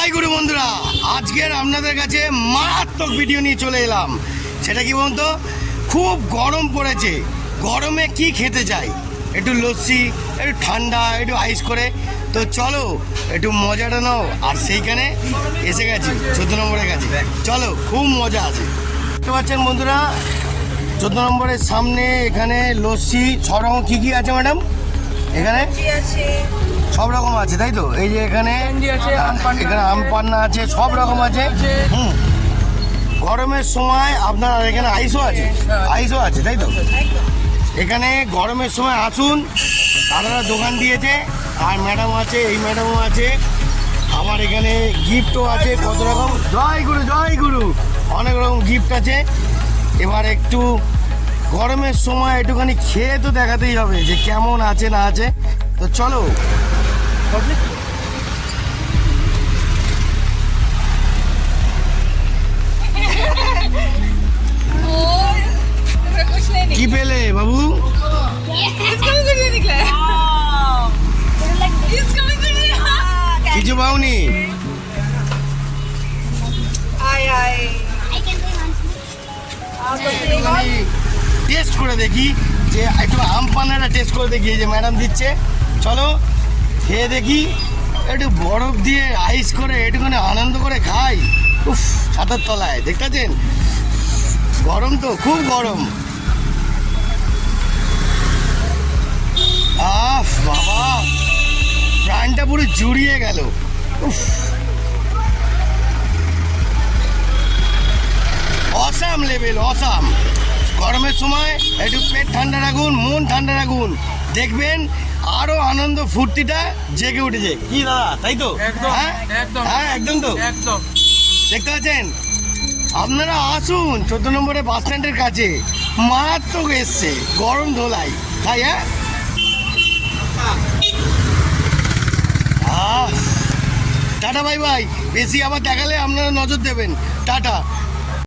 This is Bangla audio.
জয় গুরু বন্ধুরা, আজকের আপনাদের কাছে মারাত্মক ভিডিও নিয়ে চলে এলাম। সেটা কি বলুন তো, খুব গরম পড়েছে, গরমে কি খেতে চাই, একটু লস্যি, একটু ঠান্ডা, একটু আইস করে। তো চলো একটু মজাটা নাও। আর সেইখানে এসে গেছি 14 নম্বরের কাছে, চলো খুব মজা আছে। দেখতে পাচ্ছেন বন্ধুরা, 14 নম্বরের সামনে এখানে লস্যি সব রকম কী কী আছে ম্যাডাম? এখানে সব রকম আছে, তাই তো? এই যে এখানে এখানে আম পান্না আছে, সব রকম আছে। গরমের সময় আপনার এখানে আইসও আছে, তাই তো? এখানে গরমের সময় আসুন, দাদারা দোকান দিয়েছে, আর ম্যাডাম আছে, এই ম্যাডামও আছে। আমার এখানে গিফটও আছে কত রকম। জয় গুরু, অনেক রকম গিফট আছে। এবার একটু গরমের সময় একটুখানি খেয়ে তো দেখাতেই হবে যে কেমন আছে না আছে। তো চলো। কি পেলে বাবু? কিছু পাওনি? টেস্ট করে দেখি, যে একটু আম পান্নাটা টেস্ট করে দেখি, যে ম্যাডাম দিচ্ছে। চলো খেয়ে দেখি, একটু বরফ দিয়ে আইস করে একটুখানি আনন্দ করে খাই। উফ, ছাতার তলায় দেখতেছেন, গরম তো, খুব গরম। আহ বাবা, প্রাণটা পুরো জুড়িয়ে গেল। উফ, অসাম লেভেল, অসাম। গরমের সময় একটু পেট ঠান্ডা রাখুন, মন ঠান্ডা রাখুন, দেখবেন আরো আনন্দ ফুর্তিটা জেগে উঠেছে। কি দাদা, তাই তো? হ্যাঁ একদম তো, দেখতে পাচ্ছেন। আপনারা আসুন 14 নম্বরের বাস স্ট্যান্ডের কাছে, মারাত্মক এসছে গরম ধোলাই, তাই? Tata, bye bye. বেশি আবার দেখালে আপনারা নজর দেবেন। টাটা।